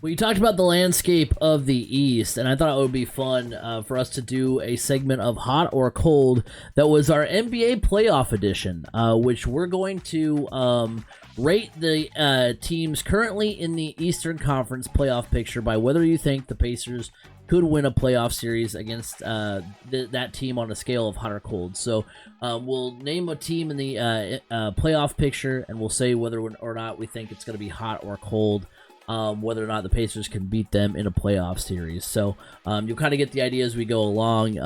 Well, you talked about the landscape of the East, and I thought it would be fun for us to do a segment of Hot or Cold that was our NBA playoff edition, which we're going to rate the teams currently in the Eastern Conference playoff picture by whether you think the Pacers could win a playoff series against that team on a scale of hot or cold. So we'll name a team in the playoff picture, and we'll say whether or not we think it's going to be hot or cold. Whether or not the Pacers can beat them in a playoff series. So you'll kind of get the idea as we go along.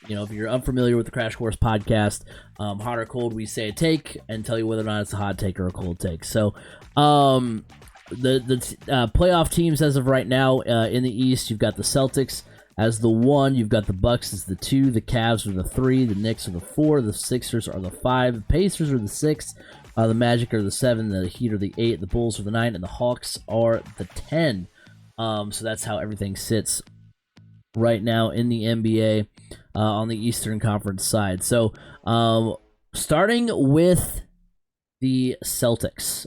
If you're unfamiliar with the Crash Course podcast, hot or cold, we say a take and tell you whether or not it's a hot take or a cold take. So the playoff teams as of right now in the East, you've got the Celtics as the 1, you've got the Bucks as the 2, the Cavs are the 3, the Knicks are the 4, the Sixers are the 5, the Pacers are the 6, the Magic are the 7, the Heat are the 8, the Bulls are the 9, and the Hawks are the 10. So that's how everything sits right now in the NBA on the Eastern Conference side. So starting with the Celtics.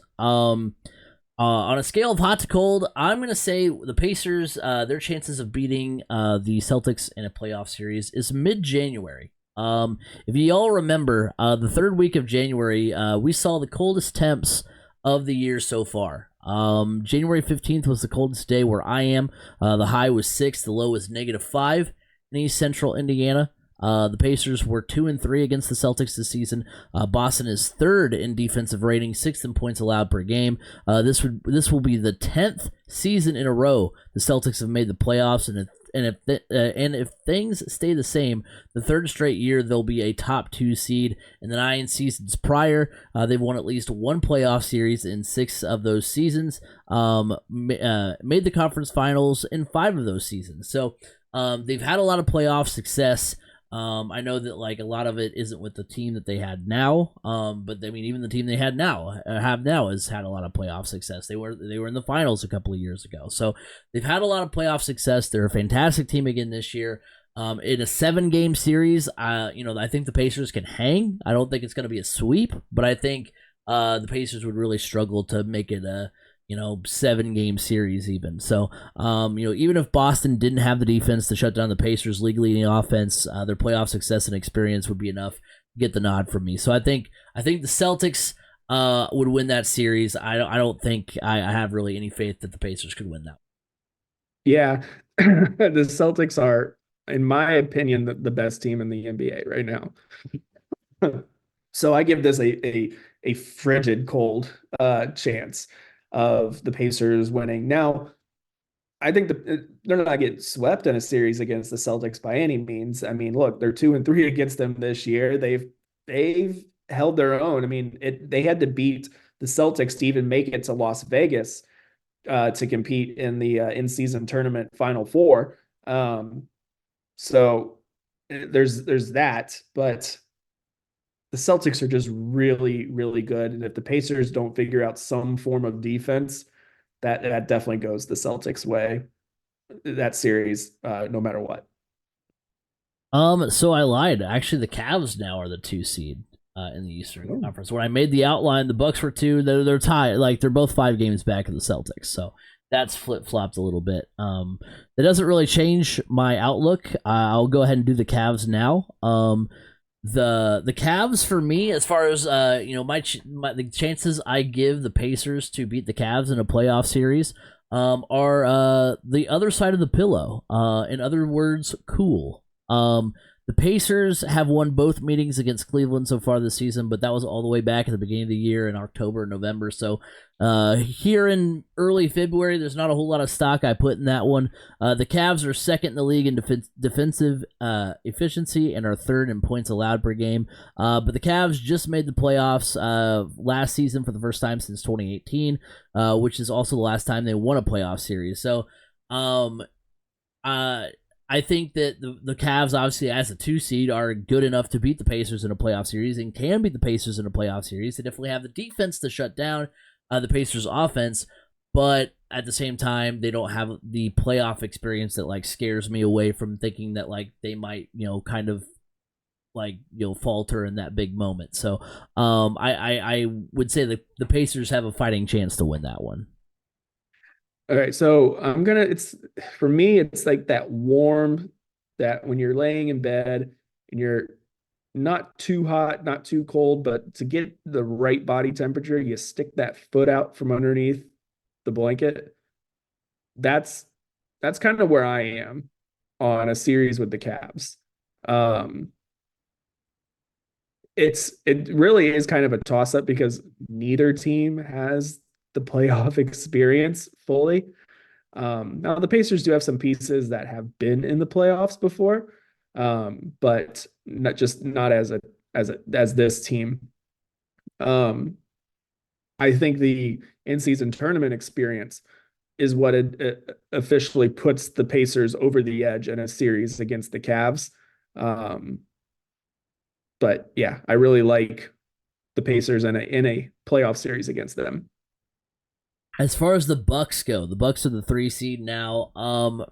On a scale of hot to cold, I'm going to say the Pacers, their chances of beating the Celtics in a playoff series is mid-January. If you all remember, the third week of January, we saw the coldest temps of the year so far. January 15th was the coldest day where I am. The high was 6, the low was -5 in East Central Indiana. The Pacers were 2-3 against the Celtics this season. Boston is 3rd in defensive rating, 6th in points allowed per game. This will be the 10th season in a row the Celtics have made the playoffs, and if things stay the same, the 3rd straight year they'll be a top 2 seed. In the 9 seasons prior, they've won at least 1 playoff series in 6 of those seasons. Made the conference finals in 5 of those seasons. So they've had a lot of playoff success. I know that a lot of it isn't with the team that they had now, but I mean even the team they have now has had a lot of playoff success. They were in the finals a couple of years ago, so they've had a lot of playoff success. They're a fantastic team again this year. In a 7-game series, I think the Pacers can hang. I don't think it's going to be a sweep, but I think the Pacers would really struggle to make it a 7-game series even. So, even if Boston didn't have the defense to shut down the Pacers legally in the offense, their playoff success and experience would be enough to get the nod from me. So I think the Celtics would win that series. I don't think I have really any faith that the Pacers could win that. Yeah, the Celtics are, in my opinion, the best team in the NBA right now. So I give this a frigid cold chance of the Pacers winning. Now, I think they're not getting swept in a series against the Celtics by any means. I mean, look, they're 2-3 against them this year. They've held their own. I mean, they had to beat the Celtics to even make it to Las Vegas to compete in the in-season tournament Final Four. So there's that, but the Celtics are just really, really good. And if the Pacers don't figure out some form of defense, that definitely goes the Celtics' way. That series, no matter what. So I lied. Actually, the Cavs now are the 2 seed in the Eastern Conference. When I made the outline, the Bucks were 2. They're tied. They're both 5 games back of the Celtics. So that's flip-flopped a little bit. That doesn't really change my outlook. I'll go ahead and do the Cavs now. The Cavs for me, as far as the chances I give the Pacers to beat the Cavs in a playoff series are the other side of the pillow. In other words, cool. The Pacers have won both meetings against Cleveland so far this season, but that was all the way back at the beginning of the year in October and November. So here in early February, there's not a whole lot of stock I put in that one. The Cavs are 2nd in the league in defensive efficiency and are 3rd in points allowed per game. But the Cavs just made the playoffs last season for the first time since 2018, which is also the last time they won a playoff series. So I think that the Cavs, obviously, as a 2 seed, are good enough to beat the Pacers in a playoff series and can beat the Pacers in a playoff series. They definitely have the defense to shut down the Pacers' offense, but at the same time, they don't have the playoff experience that scares me away from thinking that they might kind of falter in that big moment. So I would say that the Pacers have a fighting chance to win that one. All right, so it's for me, it's like that warm that when you're laying in bed and you're not too hot, not too cold, but to get the right body temperature, you stick that foot out from underneath the blanket. That's that's kind of where I am on a series with the Cavs. Um, it really is kind of a toss up because neither team has the playoff experience fully. Now the Pacers do have some pieces that have been in the playoffs before, but not as this team. Um, I think the in-season tournament experience is what it officially puts the Pacers over the edge in a series against the Cavs. Um, but yeah, I really like the Pacers in a playoff series against them. As far as the Bucks go, the Bucks are the 3 seed now.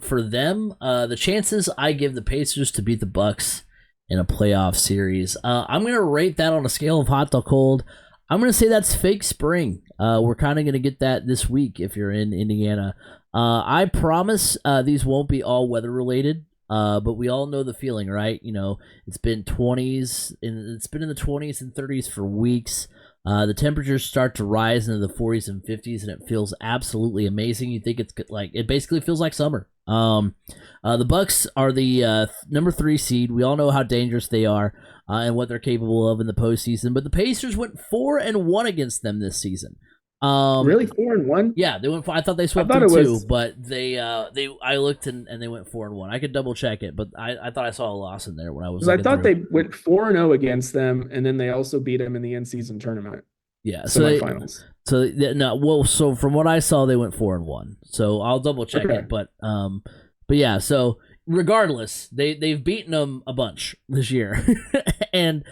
For them, the chances I give the Pacers to beat the Bucks in a playoff series, I'm gonna rate that on a scale of hot to cold. I'm gonna say that's fake spring. We're kind of gonna get that this week if you're in Indiana. I promise these won't be all weather related. But we all know the feeling, right? It's been 20s and it's been in the 20s and 30s for weeks. The temperatures start to rise into the 40s and 50s, and it feels absolutely amazing. You think it's like it basically feels like summer. The Bucks are the number 3 seed. We all know how dangerous they are and what they're capable of in the postseason. But the Pacers went 4-1 against them this season. Really, 4-1? Yeah, they went. I thought they swept them too, but I looked and they went 4-1. I could double check it, but I thought I saw a loss in there when I was. Because I thought through. they went 4-0 against them, and then they also beat them in the in-season tournament. Yeah, semifinals. So from what I saw, they went 4-1. So I'll double check it, but yeah. So regardless, they've beaten them a bunch this year, and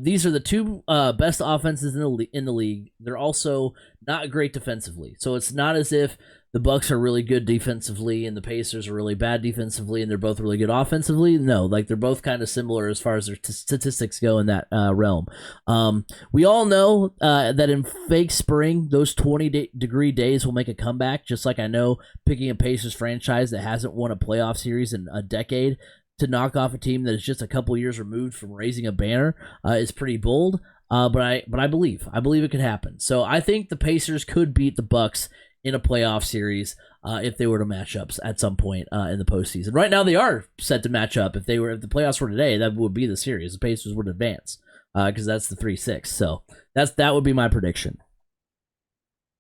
these are the 2 best offenses in the league. They're also not great defensively, so it's not as if the Bucks are really good defensively and the Pacers are really bad defensively, and they're both really good offensively. No, like they're both kind of similar as far as their statistics go in that realm. We all know that in fake spring, those 20-degree days will make a comeback. Just like I know picking a Pacers franchise that hasn't won a playoff series in a decade to knock off a team that is just a couple years removed from raising a banner is pretty bold. But I believe it could happen. So I think the Pacers could beat the Bucks in a playoff series if they were to match up at some point in the postseason. Right now, they are set to match up. If the playoffs were today, that would be the series. The Pacers would advance because that's the 3-6. So that would be my prediction.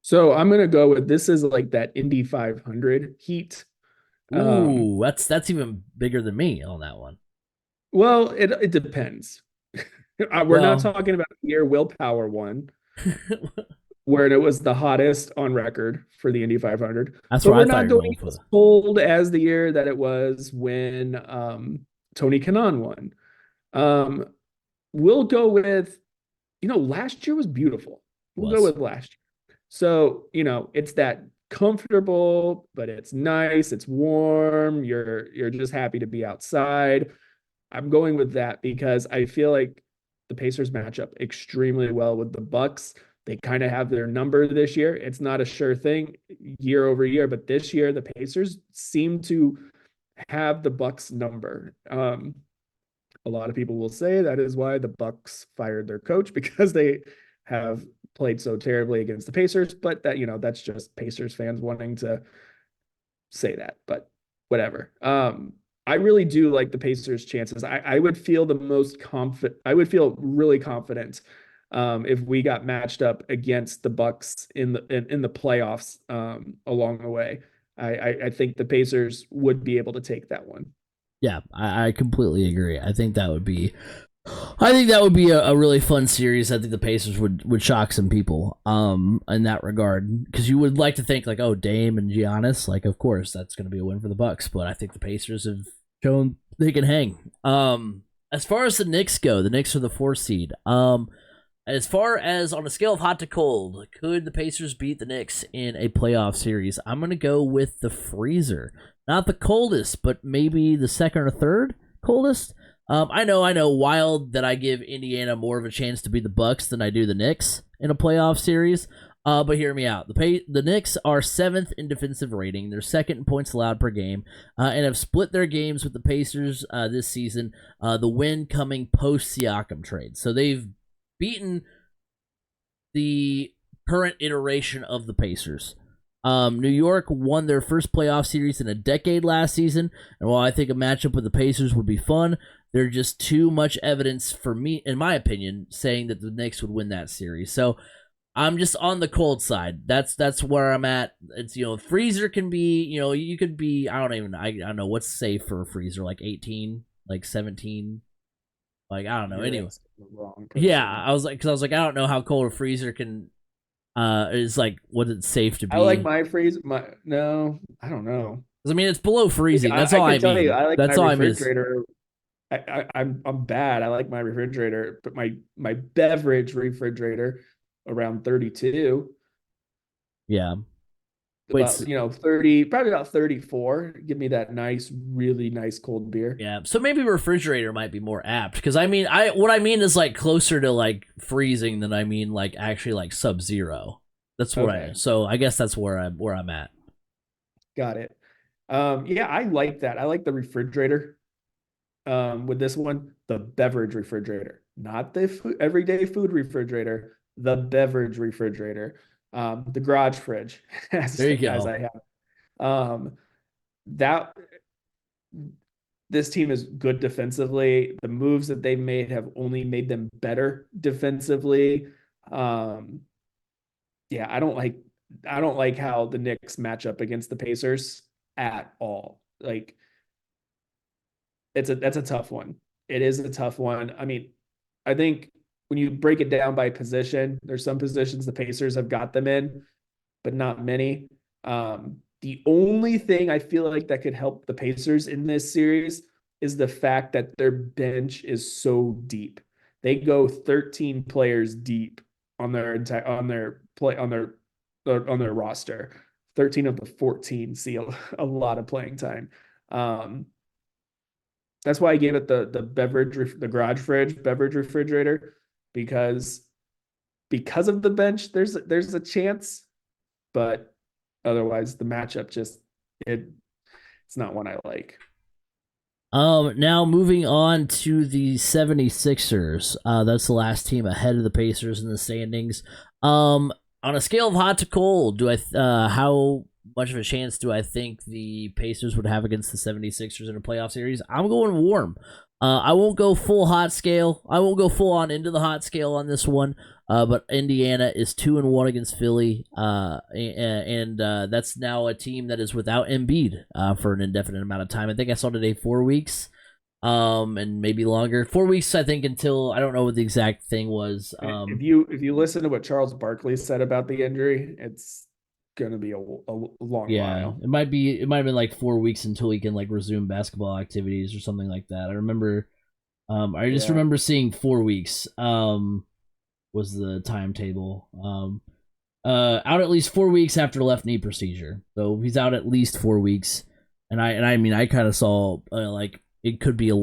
So I'm gonna go with this is like that Indy 500 heat. Ooh, that's even bigger than me on that one. Well, it depends. We're not talking about the year Willpower won, where it was the hottest on record for the Indy 500. That's but what we're I thought not you were going going as for. cold as the year that it was when Tony Kanaan won. We'll go with, last year was beautiful. We'll go with last year. So, it's that comfortable, but it's nice, it's warm, you're just happy to be outside. I'm going with that because I feel like the Pacers match up extremely well with the Bucks. They kind of have their number this year. It's not a sure thing year over year, but this year the Pacers seem to have the Bucks number. A lot of people will say that is why the Bucks fired their coach because they have played so terribly against the Pacers, but that's just Pacers fans wanting to say that, but whatever. I really do like the Pacers' chances. I would feel the most confident. I would feel really confident if we got matched up against the Bucks in the playoffs along the way. I think the Pacers would be able to take that one. Yeah, I completely agree. I think that would be a really fun series. I think the Pacers would shock some people in that regard because you would like to think like, oh, Dame and Giannis, like of course that's going to be a win for the Bucks, but I think the Pacers have shown they can hang. As far as the Knicks go, the Knicks are the 4th seed. As far as on a scale of hot to cold, could the Pacers beat the Knicks in a playoff series? I'm going to go with the freezer. Not the coldest, but maybe the second or third coldest. I know, wild that I give Indiana more of a chance to beat the Bucks than I do the Knicks in a playoff series. But hear me out. The Knicks are seventh in defensive rating. They're second in points allowed per game, and have split their games with the Pacers this season. The win coming post Siakam trade, so they've beaten the current iteration of the Pacers. New York won their first playoff series in a decade last season, and while I think a matchup with the Pacers would be fun, there's just too much evidence for me, in my opinion, saying that the Knicks would win that series. So I'm just on the cold side. That's where I'm at. It's freezer can be you could be I don't know what's safe for a freezer, like 18, like 17, like I don't know. Anyway, wrong yeah, I was like I don't know how cold a freezer can is like what it's safe to I like be. my freeze. My no, I don't know. 'Cause, I mean it's below freezing. That's I all I can tell you, mean. I like my That's all I mean is refrigerator. I'm bad. I like my refrigerator, but my beverage refrigerator around 32, yeah. Wait, about 30, probably about 34. Give me that nice, really nice cold beer. yeah, so maybe refrigerator might be more apt because I mean, what I mean is like closer to like freezing than I mean like actually like sub-zero. That's what I. Okay, So I guess that's where I'm at. got it. Yeah, I like that. I like the refrigerator. With this one, the beverage refrigerator, not the everyday food refrigerator, the beverage refrigerator, the garage fridge, There you as go. I have. That this team is good defensively. The moves that they've made have only made them better defensively. Um, yeah, I don't like how the Knicks match up against the Pacers at all. Like that's a tough one. It is a tough one. I mean, I think when you break it down by position, there's some positions the Pacers have got them in, but not many. The only thing I feel like that could help the Pacers in this series is the fact that their bench is so deep. They go 13 players deep on their entire on their roster. 13 of the 14 see a lot of playing time. Um, that's why I gave it the garage fridge beverage refrigerator because of the bench. There's a chance, but otherwise the matchup just it it's not one I like. Now moving on to the 76ers. That's the last team ahead of the Pacers in the standings. On a scale of hot to cold, how much of a chance do I think the Pacers would have against the 76ers in a playoff series? I'm going warm. I won't go full hot scale. I won't go full on into the hot scale on this one. But Indiana is 2-1 against Philly, and that's now a team that is without Embiid for an indefinite amount of time. I think I saw today 4 weeks, and maybe longer. 4 weeks, I think, until I don't know what the exact thing was. If you listen to what Charles Barkley said about the injury, it's gonna be a long Yeah, while. it might have been like 4 weeks until he can like resume basketball activities or something like that. I remember, I just Yeah, remember seeing 4 weeks. Was the timetable. Out at least 4 weeks after left knee procedure. So he's out at least 4 weeks, and I mean I kind of saw like it could be a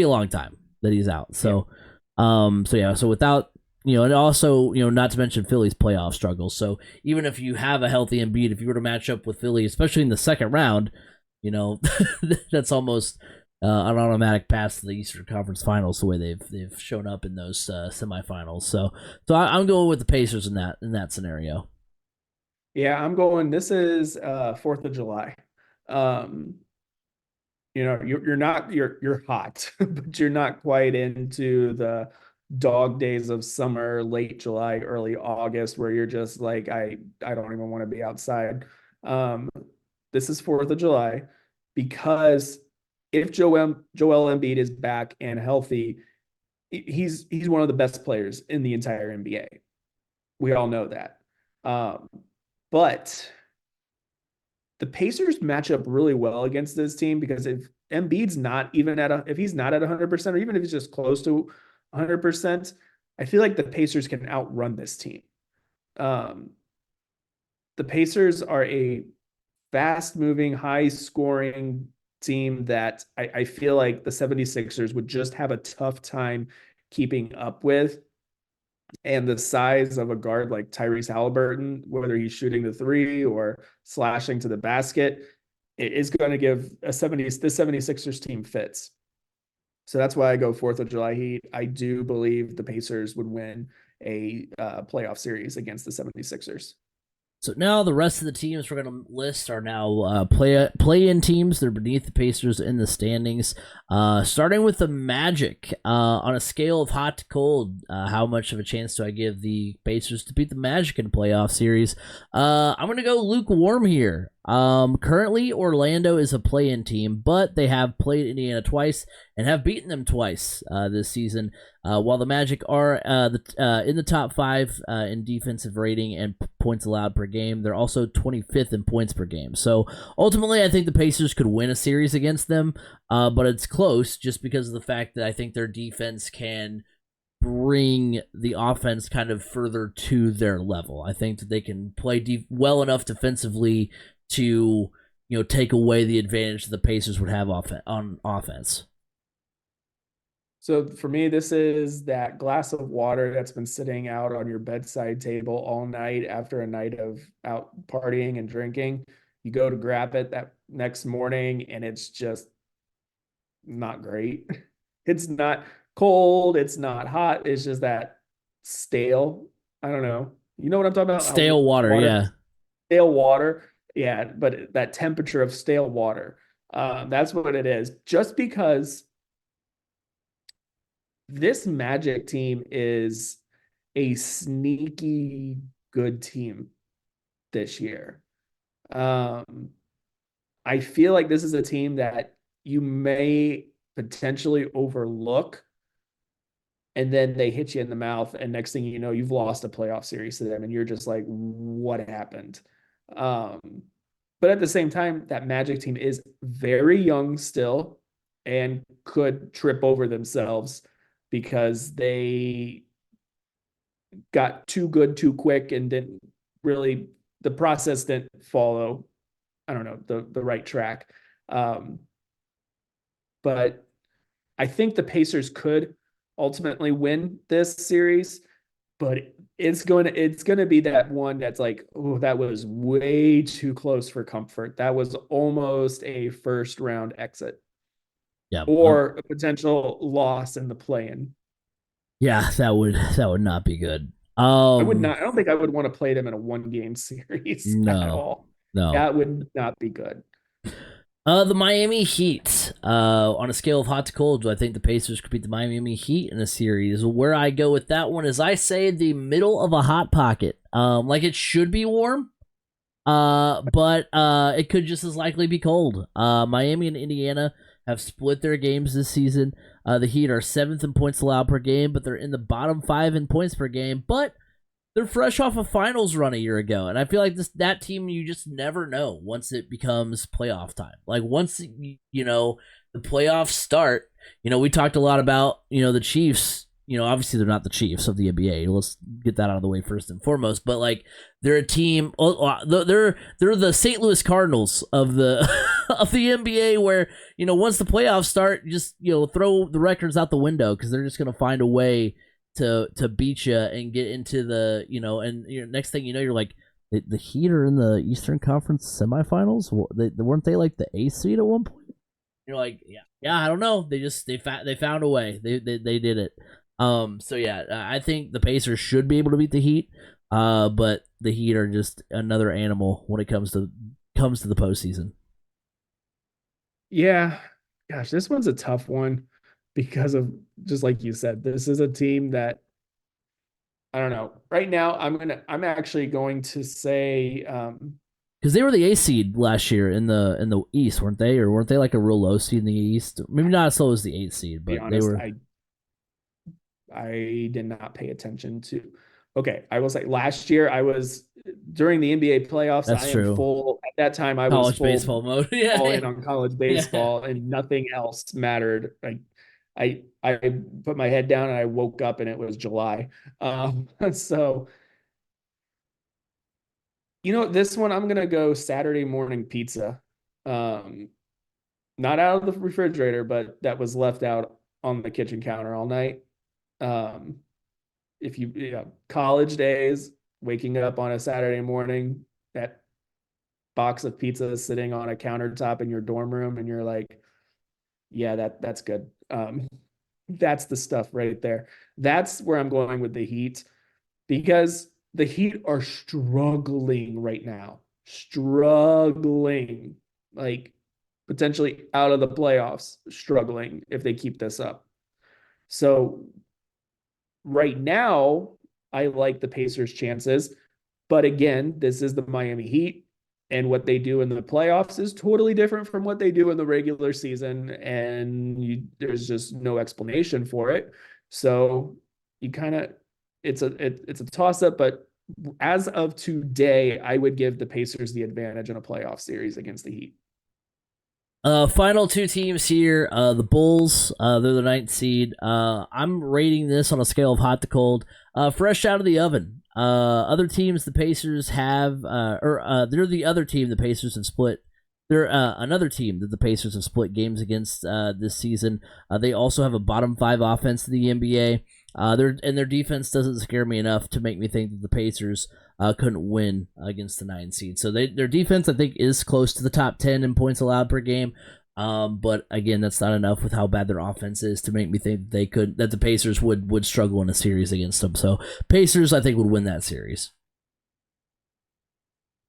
long time that he's out. yeah, So yeah, so without and also not to mention Philly's playoff struggles. So even if you have a healthy Embiid, if you were to match up with Philly, especially in the second round, that's almost an automatic pass to the Eastern Conference Finals the way they've shown up in those semifinals. So I'm going with the Pacers in that scenario. yeah. I'm going. This is 4th of July. Um, you're hot, but you're not quite into the dog days of summer, late July, early August, where you're just like, I don't even want to be outside. Um, this is 4th of July because if Joel Embiid is back and healthy, he's one of the best players in the entire NBA. We all know that. Um, but the Pacers match up really well against this team because if Embiid's not even if he's not at 100%, or even if he's just close to 100%, I feel like the Pacers can outrun this team. Um, the Pacers are a fast moving, high scoring team that I feel like the 76ers would just have a tough time keeping up with. And the size of a guard like Tyrese Haliburton, whether he's shooting the three or slashing to the basket, it is going to give the 76ers team fits. So that's why I go 4th of July Heat. I do believe the Pacers would win a playoff series against the 76ers. So now the rest of the teams we're going to list are now play-in teams. They're beneath the Pacers in the standings. Starting with the Magic, on a scale of hot to cold, how much of a chance do I give the Pacers to beat the Magic in a playoff series? I'm going to go lukewarm here. Currently, Orlando is a play-in team, but they have played Indiana twice and have beaten them twice this season. While the Magic are in the top 5 in defensive rating and points allowed per game, they're also 25th in points per game. So ultimately, I think the Pacers could win a series against them, but it's close just because of the fact that I think their defense can bring the offense kind of further to their level. I think that they can play well enough defensively to take away the advantage that the Pacers would have on offense. So for me, this is that glass of water that's been sitting out on your bedside table all night after a night of out partying and drinking. You go to grab it that next morning and it's just not great. It's not cold, it's not hot, it's just that stale. I don't know. You know what I'm talking about? Stale water, yeah. Stale water. Yeah, but that temperature of stale water. That's what it is. Just because this Magic team is a sneaky good team this year. I feel like this is a team that you may potentially overlook, and then they hit you in the mouth, and next thing you know, you've lost a playoff series to them, and you're just like, what happened? But at the same time, that Magic team is very young still and could trip over themselves because they got too good too quick and didn't really, the process didn't follow, I don't know, the right track. But I think the Pacers could ultimately win this series, but it's going to be that one that's like, oh, that was way too close for comfort. That was almost a first round exit. Yeah. Or a potential loss in the play-in. Yeah, that would not be good. I would not. I don't think I would want to play them in a 1-game series at all. No. That would not be good. The Miami Heat. On a scale of hot to cold, do I think the Pacers could beat the Miami Heat in a series? Where I go with that one is I say the middle of a hot pocket. Like it should be warm. But it could just as likely be cold. Miami and Indiana have split their games this season. The Heat are 7th in points allowed per game, but they're in the bottom 5 in points per game. But they're fresh off a finals run a year ago, and I feel like that team, you just never know once it becomes playoff time. Like once the playoffs start, we talked a lot about the Chiefs. Obviously they're not the Chiefs of the NBA. Let's get that out of the way first and foremost. But like they're a team. They're the St. Louis Cardinals of the of the NBA, where once the playoffs start, just throw the records out the window because they're just gonna find a way to beat you and get into the next thing you're like the Heat are in the Eastern Conference semifinals. Weren't they like the 8th seed at one point? You're like yeah I don't know. They found a way. They did it. So yeah, I think the Pacers should be able to beat the Heat, but the Heat are just another animal when it comes to the postseason. Yeah, gosh, this one's a tough one because of just like you said, this is a team that I don't know. Right now, I'm actually going to say because they were the 8th seed last year in the East, weren't they? Or weren't they like a real low seed in the East? Maybe not as low as the 8th seed, but honest, they were. I did not pay attention to. Okay, I will say last year I was during the NBA playoffs. That's true. Full at that time. I college was full baseball mode. Yeah, all in on college baseball, and nothing else mattered. I put my head down and I woke up and it was July. So this one I'm gonna go Saturday morning pizza. Not out of the refrigerator, but that was left out on the kitchen counter all night. if college days, waking up on a Saturday morning, that box of pizza is sitting on a countertop in your dorm room, and you're like, yeah, that's good. That's the stuff right there. That's where I'm going with the Heat, because the Heat are struggling right now. Struggling. Like potentially out of the playoffs, struggling if they keep this up. So right now, I like the Pacers' chances. But again, this is the Miami Heat, and what they do in the playoffs is totally different from what they do in the regular season, and there's just no explanation for it. So you kind of it's a toss up, but as of today, I would give the Pacers the advantage in a playoff series against the Heat. Final two teams here. The Bulls. They're the ninth seed. I'm rating this on a scale of hot to cold. Fresh out of the oven. Other teams the Pacers have, they're the other team the Pacers have split. They're another team that the Pacers have split games against this season. They also have a bottom five offense in the NBA. Their defense doesn't scare me enough to make me think that the Pacers couldn't win against the 9 seed. So their defense, I think, is close to the top 10 in points allowed per game. But again, that's not enough with how bad their offense is to make me think that the Pacers would struggle in a series against them. So Pacers, I think, would win that series.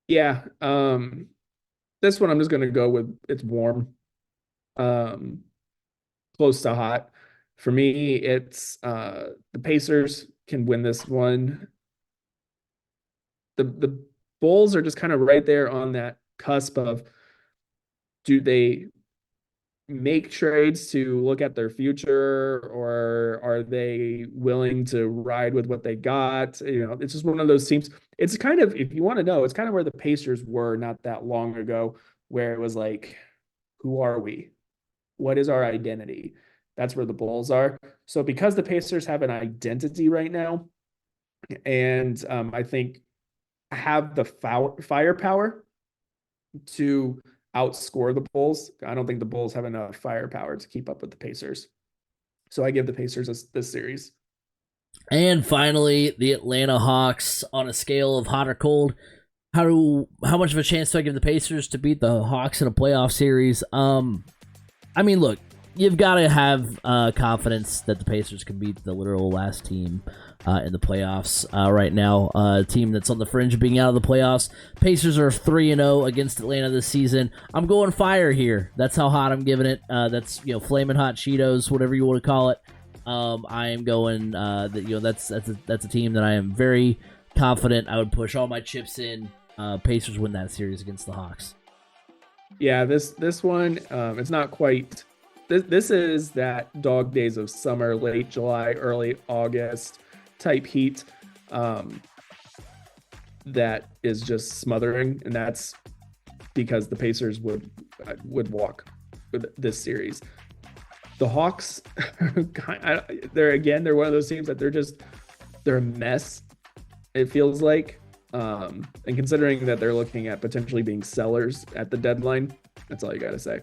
Yeah. This one I'm just gonna go with it's warm. Close to hot. For me, it's the Pacers can win this one. The Bulls are just kind of right there on that cusp of, do they make trades to look at their future, or are they willing to ride with what they got? It's just one of those teams. It's kind of, if you want to know, it's kind of where the Pacers were not that long ago, where it was like, who are we? What is our identity? That's where the Bulls are. So because the Pacers have an identity right now, and I think have the firepower to outscore the Bulls, I don't think the Bulls have enough firepower to keep up with the Pacers. So I give the Pacers this series. And finally, the Atlanta Hawks. On a scale of hot or cold, how much of a chance do I give the Pacers to beat the Hawks in a playoff series? I mean, look, you've got to have confidence that the Pacers can beat the literal last team in the playoffs right now. A team that's on the fringe of being out of the playoffs. Pacers are 3-0 against Atlanta this season. I'm going fire here. That's how hot I'm giving it. That's flaming hot Cheetos, whatever you want to call it. I am going that's a team that I am very confident I would push all my chips in. Pacers win that series against the Hawks. Yeah, this one, it's not quite. This is that dog days of summer, late July, early August type heat that is just smothering, and that's because the Pacers would walk with this series. The Hawks, they're one of those teams that they're a mess, it feels like. And considering that they're looking at potentially being sellers at the deadline, that's all you got to say.